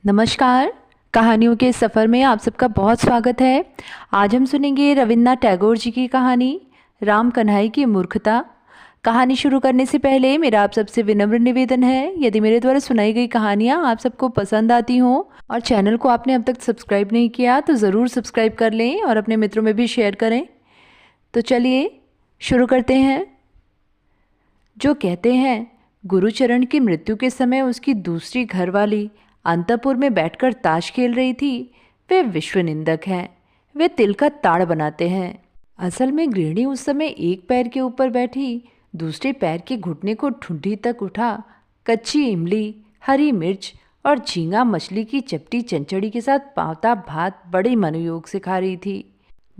नमस्कार। कहानियों के सफ़र में आप सबका बहुत स्वागत है। आज हम सुनेंगे रविन्द्रनाथ टैगोर जी की कहानी राम कन्हाई की मूर्खता। कहानी शुरू करने से पहले मेरा आप सबसे विनम्र निवेदन है, यदि मेरे द्वारा सुनाई गई कहानियाँ आप सबको पसंद आती हों और चैनल को आपने अब तक सब्सक्राइब नहीं किया तो ज़रूर सब्सक्राइब कर लें और अपने मित्रों में भी शेयर करें। तो चलिए शुरू करते हैं। जो कहते हैं गुरुचरण की मृत्यु के समय उसकी दूसरी घरवाली अंतपुर में बैठकर ताश खेल रही थी, वे विश्वनिंदक हैं। वे तिल का ताड़ बनाते हैं। असल में गृहिणी उस समय एक पैर के ऊपर बैठी दूसरे पैर के घुटने को ठुड्डी तक उठा कच्ची इमली, हरी मिर्च और झींगा मछली की चपटी चंचड़ी के साथ पावता भात बड़े मनोयोग से खा रही थी।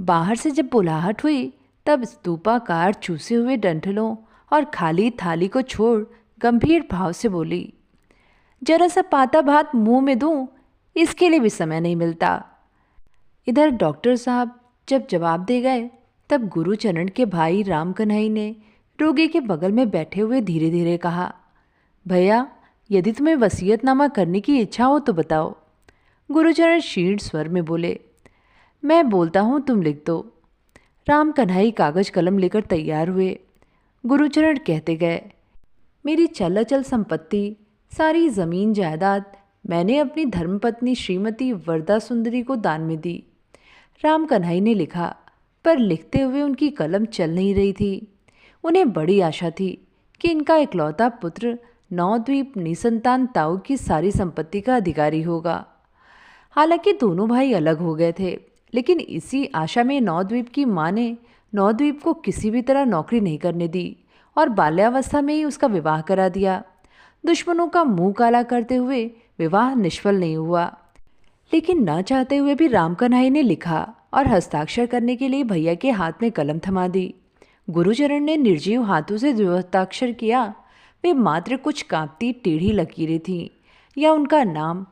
बाहर से जब बुलाहट हुई तब स्तूपाकार चूसे हुए डंठलों और खाली थाली को छोड़ गंभीर भाव से बोली, जरा सा पाता भात मुंह में दूं, इसके लिए भी समय नहीं मिलता। इधर डॉक्टर साहब जब जवाब दे गए तब गुरुचरण के भाई राम कन्हई ने रोगी के बगल में बैठे हुए धीरे धीरे कहा, भैया यदि तुम्हें वसीयतनामा करने की इच्छा हो तो बताओ। गुरुचरण क्षीण स्वर में बोले, मैं बोलता हूँ, तुम लिख दो। राम कन्हई कागज कलम लेकर तैयार हुए। गुरुचरण कहते गए, मेरी चल अचल संपत्ति, सारी जमीन जायदाद मैंने अपनी धर्मपत्नी श्रीमती वरदा सुंदरी को दान में दी। राम कन्हई ने लिखा, पर लिखते हुए उनकी कलम चल नहीं रही थी। उन्हें बड़ी आशा थी कि इनका इकलौता पुत्र नवद्वीप निसंतान ताऊ की सारी संपत्ति का अधिकारी होगा। हालांकि दोनों भाई अलग हो गए थे, लेकिन इसी आशा में नवद्वीप की माँ ने नवद्वीप को किसी भी तरह नौकरी नहीं करने दी और बाल्यावस्था में ही उसका विवाह करा दिया। दुश्मनों का मुंह काला करते हुए विवाह निष्फल नहीं हुआ, लेकिन न चाहते हुए भी राम कन्हई ने लिखा और हस्ताक्षर करने के लिए भैया के हाथ में कलम थमा दी। गुरुचरण ने निर्जीव हाथों से जो हस्ताक्षर किया वे मात्र कुछ कांपती टेढ़ी लकीरें थीं या उनका नाम,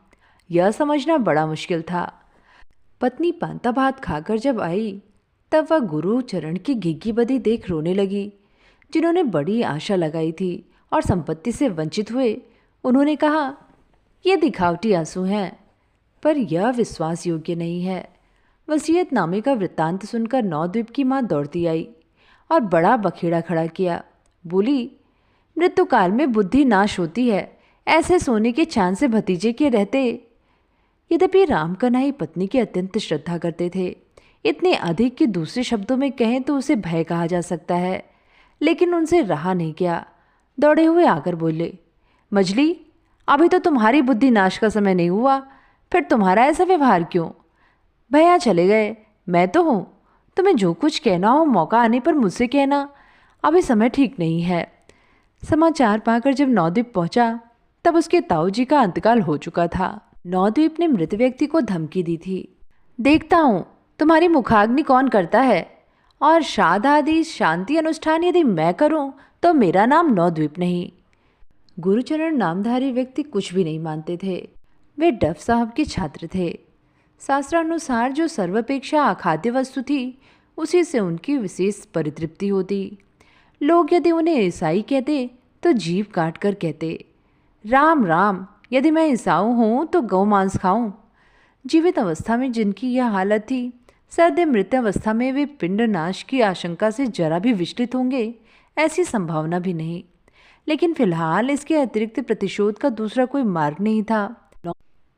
यह समझना बड़ा मुश्किल था। पत्नी पांता भात खाकर जब आई तब वह गुरुचरण की घिघी बधी देख रोने लगी। जिन्होंने बड़ी आशा लगाई थी और संपत्ति से वंचित हुए, उन्होंने कहा, ये दिखावटी आंसू हैं, पर यह विश्वास योग्य नहीं है। वसीयतनामे का वृत्तांत सुनकर नवद्वीप की माँ दौड़ती आई और बड़ा बखेड़ा खड़ा किया। बोली, मृत्युकाल में बुद्धि नाश होती है, ऐसे सोने के चांद से भतीजे के रहते। यद्यपि राम कन्हई पत्नी की अत्यंत श्रद्धा करते थे, इतने अधिक कि दूसरे शब्दों में कहें तो उसे भय कहा जा सकता है, लेकिन उनसे रहा नहीं गया। दौड़े हुए आकर बोले, मजली, अभी तो तुम्हारी बुद्धि नाश का समय नहीं हुआ, फिर तुम्हारा ऐसा व्यवहार क्यों? भैया चले गए, मैं तो हूँ। तुम्हें जो कुछ कहना हो मौका आने पर मुझसे कहना, अभी समय ठीक नहीं है। समाचार पाकर जब नवद्वीप पहुंचा तब उसके ताऊ जी का अंतकाल हो चुका था। नवद्वीप ने मृत व्यक्ति को धमकी दी थी, देखता हूँ तुम्हारी मुखाग्नि कौन करता है, और श्राद्ध आदि शांति अनुष्ठान यदि मैं करूं तो मेरा नाम नवद्वीप नहीं। गुरुचरण नामधारी व्यक्ति कुछ भी नहीं मानते थे। वे डफ साहब के छात्र थे। शास्त्रानुसार जो सर्वापेक्षा अखाद्य वस्तु थी उसी से उनकी विशेष परितृप्ति होती। लोग यदि उन्हें ईसाई कहते तो जीभ काट कर कहते, राम राम, यदि मैं ईसाऊ हूँ तो गौ मांस खाऊं। जीवित अवस्था में जिनकी यह हालत थी, सद्य मृत्यावस्था में वे पिंडनाश की आशंका से जरा भी विचलित होंगे, ऐसी संभावना भी नहीं। लेकिन फिलहाल इसके अतिरिक्त प्रतिशोध का दूसरा कोई मार्ग नहीं था।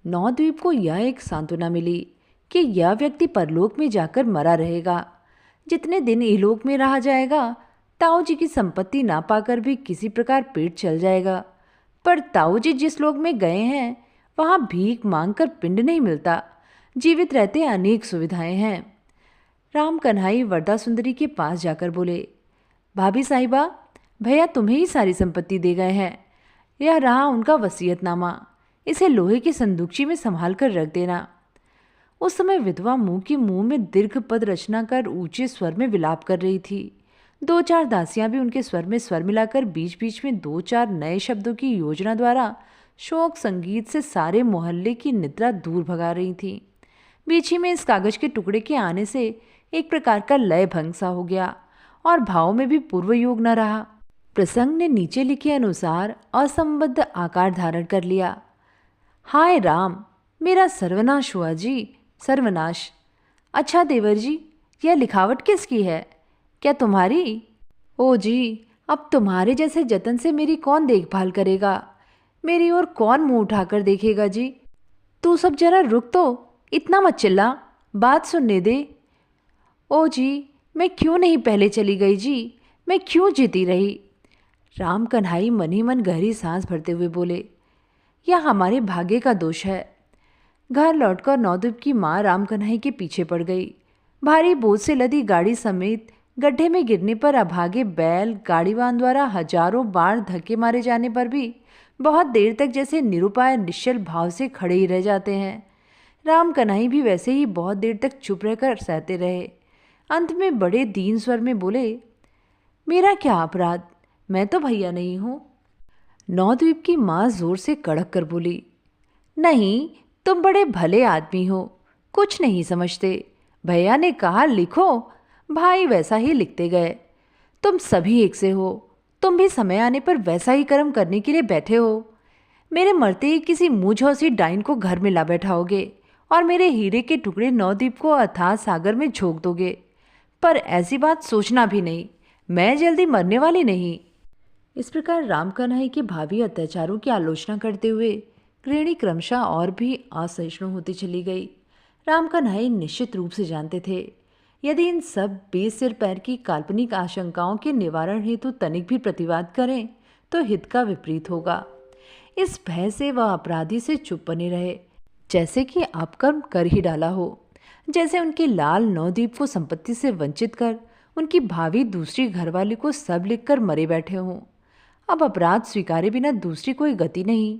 नवद्वीप को यह एक सांत्वना मिली कि यह व्यक्ति परलोक में जाकर मरा रहेगा। जितने दिन इहलोक में रहा जाएगा, ताऊ जी की संपत्ति ना पाकर भी किसी प्रकार पेट चल जाएगा। पर ताऊ जी जिस लोक में गए हैं वहाँ भीख मांगकर पिंड नहीं मिलता। जीवित रहते अनेक सुविधाएं हैं। राम कन्हई वरदा सुंदरी के पास जाकर बोले, भाभी साहिबा, भैया तुम्हें ही सारी संपत्ति दे गए हैं। यह रहा उनका वसीयतनामा, इसे लोहे की संदूकची में संभाल कर रख देना। उस समय विधवा मुंह की मुंह में दीर्घ पद रचना कर ऊंचे स्वर में विलाप कर रही थी। दो चार दासियां भी उनके स्वर में स्वर मिलाकर बीच बीच में दो चार नए शब्दों की योजना द्वारा शोक संगीत से सारे मोहल्ले की निद्रा दूर भगा रही थीं। बीच ही में इस कागज के टुकड़े के आने से एक प्रकार का लय भंग सा हो गया और भाव में भी पूर्व योग न रहा। प्रसंग ने नीचे लिखे अनुसार असंबद्ध आकार धारण कर लिया। हाय राम, मेरा सर्वनाश हुआ जी, सर्वनाश। अच्छा देवर जी, यह लिखावट किसकी है? क्या तुम्हारी? ओ जी, अब तुम्हारे जैसे जतन से मेरी कौन देखभाल करेगा? मेरी ओर कौन मुंह उठाकर देखेगा जी? तू सब जरा रुक तो, इतना मत चिल्ला, बात सुनने दे। ओ जी, मैं क्यों नहीं पहले चली गई जी? मैं क्यों जीती रही? राम कन्हाई मन ही मन गहरी सांस भरते हुए बोले, यह हमारे भाग्य का दोष है। घर लौटकर नौदीप की माँ राम कन्हई के पीछे पड़ गई। भारी बोझ से लदी गाड़ी समेत गड्ढे में गिरने पर अभागे बैल गाड़ीवान द्वारा हजारों बार धक्के मारे जाने पर भी बहुत देर तक जैसे निरुपाय निश्चल भाव से खड़े ही रह जाते हैं। राम कन्हई भी वैसे ही बहुत देर तक चुप रहकर सहते रहे। अंत में बड़े दीन स्वर में बोले, मेरा क्या अपराध? मैं तो भैया नहीं हूं। नौद्वीप की माँ जोर से कड़क कर बोली, नहीं, तुम बड़े भले आदमी हो, कुछ नहीं समझते। भैया ने कहा लिखो, भाई वैसा ही लिखते गए। तुम सभी एक से हो, तुम भी समय आने पर वैसा ही कर्म करने के लिए बैठे हो। मेरे मरते ही किसी मुझौसी डाइन को घर में ला बैठाओगे और मेरे हीरे के टुकड़े नौदीप को अथाह सागर में झोंक दोगे। पर ऐसी बात सोचना भी नहीं, मैं जल्दी मरने वाली नहीं। इस प्रकार राम कन्हई के भावी अत्याचारों की आलोचना करते हुए गृहिणी क्रमशः और भी असहिष्णु होती चली गई। राम कन्हई निश्चित रूप से जानते थे, यदि इन सब बेसिर पैर की काल्पनिक आशंकाओं के निवारण हेतु तनिक भी प्रतिवाद करें तो हित का विपरीत होगा। इस भय से वह अपराधी से चुप बने रहे, जैसे कि अपकर्म कर ही डाला हो। जैसे उनके लाल नौदीप को संपत्ति से वंचित कर उनकी भावी दूसरी घरवाली को सब लिखकर मरे बैठे हों। अब अपराध स्वीकारे बिना दूसरी कोई गति नहीं।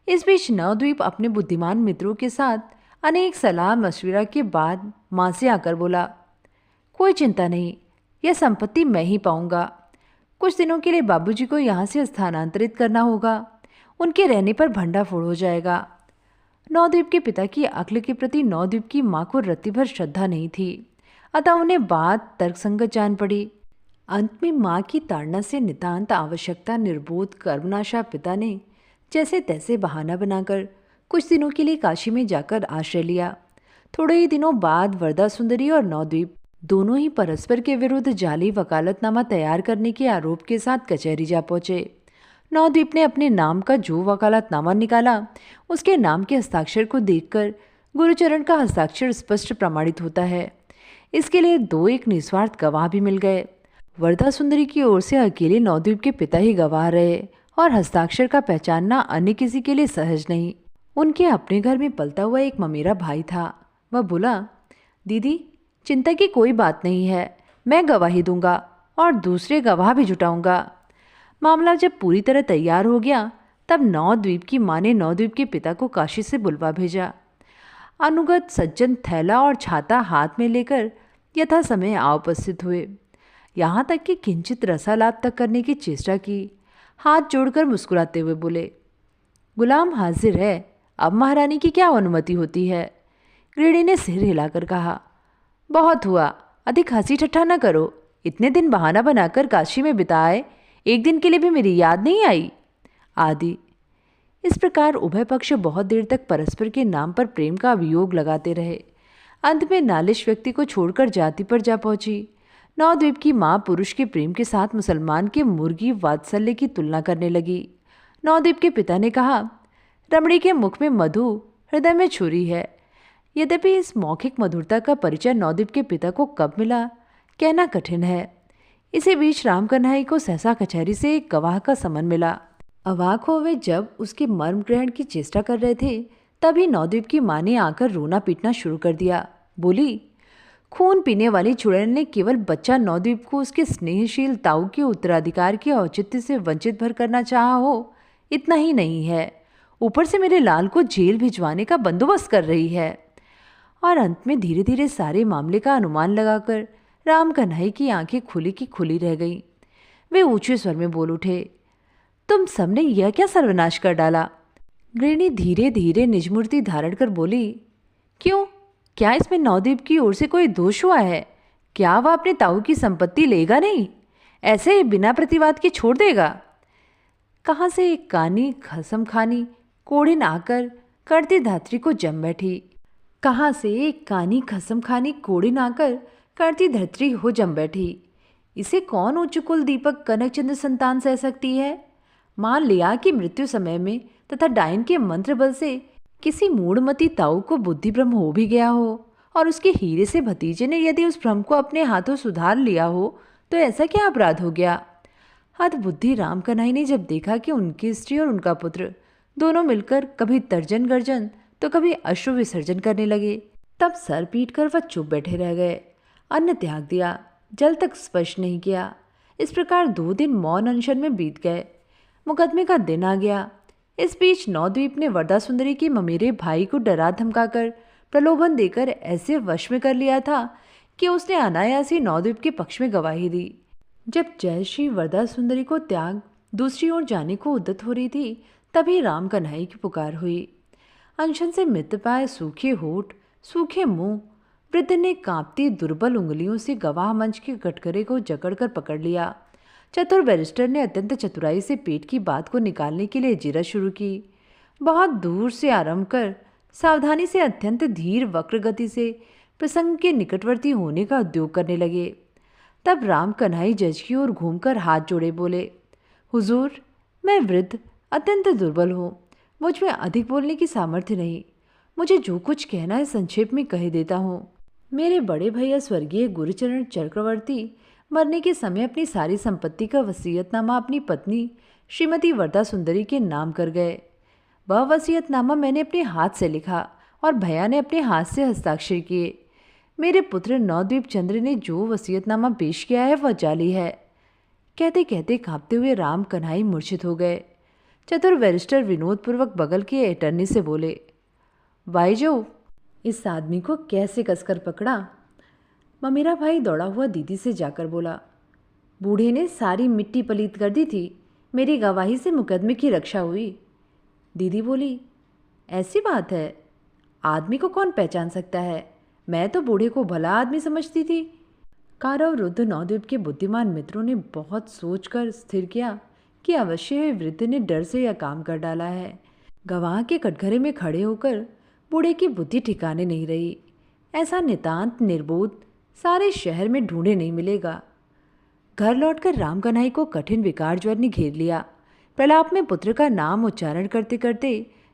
इस बीच नवद्वीप अपने बुद्धिमान मित्रों के साथ अनेक सलाह मशविरा के बाद माँ से आकर बोला, कोई चिंता नहीं, यह संपत्ति मैं ही पाऊंगा। कुछ दिनों के लिए बाबूजी को यहाँ से स्थानांतरित करना होगा, उनके रहने पर भंडाफोड़ हो जाएगा। नवद्वीप के पिता की अक्ल के प्रति नवद्वीप की माँ को रत्ती भर श्रद्धा नहीं थी, अतः उन्हें बात तर्कसंगत जान पड़ी। अंत में माँ की ताड़ना से नितांत आवश्यकता निर्बोध कर्मनाशा पिता ने जैसे तैसे बहाना बनाकर कुछ दिनों के लिए काशी में जाकर आश्रय लिया। थोड़े ही दिनों बाद वरदा सुंदरी और नवद्वीप दोनों ही परस्पर के विरुद्ध जाली वकालतनामा तैयार करने के आरोप के साथ कचहरी जा पहुंचे। नवद्वीप ने अपने नाम का जो वकालतनामा निकाला, उसके नाम के हस्ताक्षर को देखकर गुरुचरण का हस्ताक्षर स्पष्ट प्रमाणित होता है। इसके लिए दो एक निस्वार्थ गवाह भी मिल गए। वरदा सुंदरी की ओर से अकेले नवद्वीप के पिता ही गवाह रहे और हस्ताक्षर का पहचानना अन्य किसी के लिए सहज नहीं। उनके अपने घर में पलता हुआ एक ममेरा भाई था। वह बोला, दीदी चिंता की कोई बात नहीं है, मैं गवाही दूंगा और दूसरे गवाह भी जुटाऊंगा। मामला जब पूरी तरह तैयार हो गया तब नवद्वीप की माँ ने नवद्वीप के पिता को काशी से बुलवा भेजा। अनुगत सज्जन थैला और छाता हाथ में लेकर यथा समय आ उपस्थित हुए। यहाँ तक कि किंचित रसालाप तक करने की चेष्टा की। हाथ जोड़कर मुस्कुराते हुए बोले, गुलाम हाजिर है, अब महारानी की क्या अनुमति होती है? गृहिणी ने सिर हिलाकर कहा, बहुत हुआ, अधिक हंसी ठट्ठा न करो। इतने दिन बहाना बनाकर काशी में बिताए, एक दिन के लिए भी मेरी याद नहीं आई आदि। इस प्रकार उभय पक्ष बहुत देर तक परस्पर के नाम पर प्रेम का अभियोग लगाते रहे। अंत में नालिश व्यक्ति को छोड़कर जाति पर जा पहुंची। नवद्वीप की माँ पुरुष के प्रेम के साथ मुसलमान के मुर्गी वात्सल्य की तुलना करने लगी। नवद्वीप के पिता ने कहा, रमणी के मुख में मधु, हृदय में छुरी है। यद्यपि इस मौखिक मधुरता का परिचय नवद्वीप के पिता को कब मिला, कहना कठिन है। इसी बीच राम कन्हई को सहसा कचहरी से एक गवाह का समन मिला। अवाक हो वे जब उसके मर्म ग्रहण की चेष्टा कर रहे थे, तभी नवद्वीप की माँ ने आकर रोना पीटना शुरू कर दिया। बोली, खून पीने वाली चुड़ैल ने केवल बच्चा नवद्वीप को उसके स्नेहशील ताऊ के उत्तराधिकार के औचित्य से वंचित भर करना चाहा हो, इतना ही नहीं है, ऊपर से मेरे लाल को जेल भिजवाने का बंदोबस्त कर रही है। और अंत में धीरे धीरे सारे मामले का अनुमान लगाकर राम कन्हई की आंखें खुली की खुली रह गईं। वे ऊंचे स्वर में बोल उठे, तुम सबने यह क्या सर्वनाश कर डाला? गृहिणी धीरे धीरे निजमूर्ति धारण कर बोली, क्यों, क्या इसमें नवद्वीप की ओर से कोई दोष हुआ है? क्या वह अपने ताऊ की संपत्ति लेगा नहीं, ऐसे ही बिना प्रतिवाद के छोड़ देगा? कहाँ से एक कानी खसम खानी कोढ़िन आकर करती धात्री को जम बैठी। कहाँ से एक कानी खसम खानी कोड़ी नाकर करती धरती हो जम बैठी। इसे कौन उच्च कुल दीपक कनकचंद्र संतान सह सकती है। मान लिया कि मृत्यु समय में तथा डायन के मंत्र बल से किसी मूढ़मती ताऊ को बुद्धि भ्रम हो भी गया हो और उसके हीरे से भतीजे ने यदि उस भ्रम को अपने हाथों सुधार लिया हो तो ऐसा क्या अपराध हो गया। हद बुद्धि राम कन्हई ने जब देखा कि उनकी स्त्री और उनका पुत्र दोनों मिलकर कभी तर्जन गर्जन तो कभी अश्रु विसर्जन करने लगे, तब सर पीट कर वह चुप बैठे रह गए। अन्न त्याग दिया, जल तक स्पर्श नहीं किया। इस प्रकार 2 दिन मौन अनशन में बीत गए। मुकदमे का दिन आ गया। इस बीच नवद्वीप ने वरदा सुंदरी के ममेरे भाई को डरा धमकाकर प्रलोभन देकर ऐसे वश में कर लिया था कि उसने अनायास ही नवद्वीप के पक्ष में गवाही दी। जब जयश्री वरदा सुंदरी को त्याग दूसरी ओर जाने को उद्यत हो रही थी, तभी राम कन्हई की पुकार हुई। अनशन से मित पाए सूखे होठ, सूखे मुंह, वृद्ध ने कांपती दुर्बल उंगलियों से गवाह मंच के कटघरे को जकड़कर पकड़ लिया। चतुर बैरिस्टर ने अत्यंत चतुराई से पेट की बात को निकालने के लिए जीरा शुरू की। बहुत दूर से आरंभ कर सावधानी से अत्यंत धीर वक्र गति से प्रसंग के निकटवर्ती होने का उद्योग करने लगे। तब राम कन्हई जज की ओर घूमकर हाथ जोड़े बोले, हुजूर, मैं वृद्ध अत्यंत दुर्बल हूँ। मुझ में अधिक बोलने की सामर्थ्य नहीं। मुझे जो कुछ कहना है संक्षेप में कह देता हूँ। मेरे बड़े भैया स्वर्गीय गुरुचरण चक्रवर्ती मरने के समय अपनी सारी संपत्ति का वसीयतनामा अपनी पत्नी श्रीमती वरदा सुंदरी के नाम कर गए। वह वसीयतनामा मैंने अपने हाथ से लिखा और भैया ने अपने हाथ से हस्ताक्षर किए। मेरे पुत्र नवद्वीप चंद्र ने जो वसीयतनामा पेश किया है वह जाली है। कहते कहते कांपते हुए राम कन्हई मूर्छित हो गए। चतुर बैरिस्टर विनोदपूर्वक बगल के अटर्नी से बोले, वाइजो, इस आदमी को कैसे कसकर पकड़ा। ममेरा भाई दौड़ा हुआ दीदी से जाकर बोला, बूढ़े ने सारी मिट्टी पलीत कर दी थी। मेरी गवाही से मुकदमे की रक्षा हुई। दीदी बोली, ऐसी बात है, आदमी को कौन पहचान सकता है। मैं तो बूढ़े को भला आदमी समझती थी। कारव रुद्ध नवद्वीप के बुद्धिमान मित्रों ने बहुत सोचकर स्थिर किया कि अवश्य वृद्ध ने डर से यह काम कर डाला है। गवाह के कटघरे में खड़े होकर बूढ़े की बुद्धि ठिकाने नहीं रही। ऐसा नितांत निर्बोध सारे शहर में ढूंढे नहीं मिलेगा। घर लौटकर राम कन्हई को कठिन विकार ज्वर ने घेर लिया। प्रलाप में पुत्र का नाम उच्चारण करते करते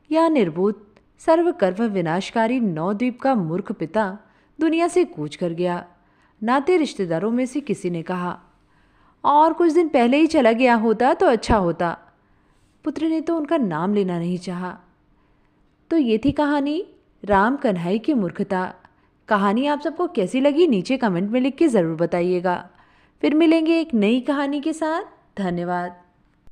यह निर्बोध सर्वकर्म विनाशकारी नवद्वीप का मूर्ख पिता दुनिया से कूच कर गया। नाते रिश्तेदारों में से किसी ने कहा, और कुछ दिन पहले ही चला गया होता तो अच्छा होता। पुत्र ने तो उनका नाम लेना नहीं चाहा। तो ये थी कहानी राम कन्हई की मूर्खता। कहानी आप सबको कैसी लगी नीचे कमेंट में लिख के ज़रूर बताइएगा। फिर मिलेंगे एक नई कहानी के साथ। धन्यवाद।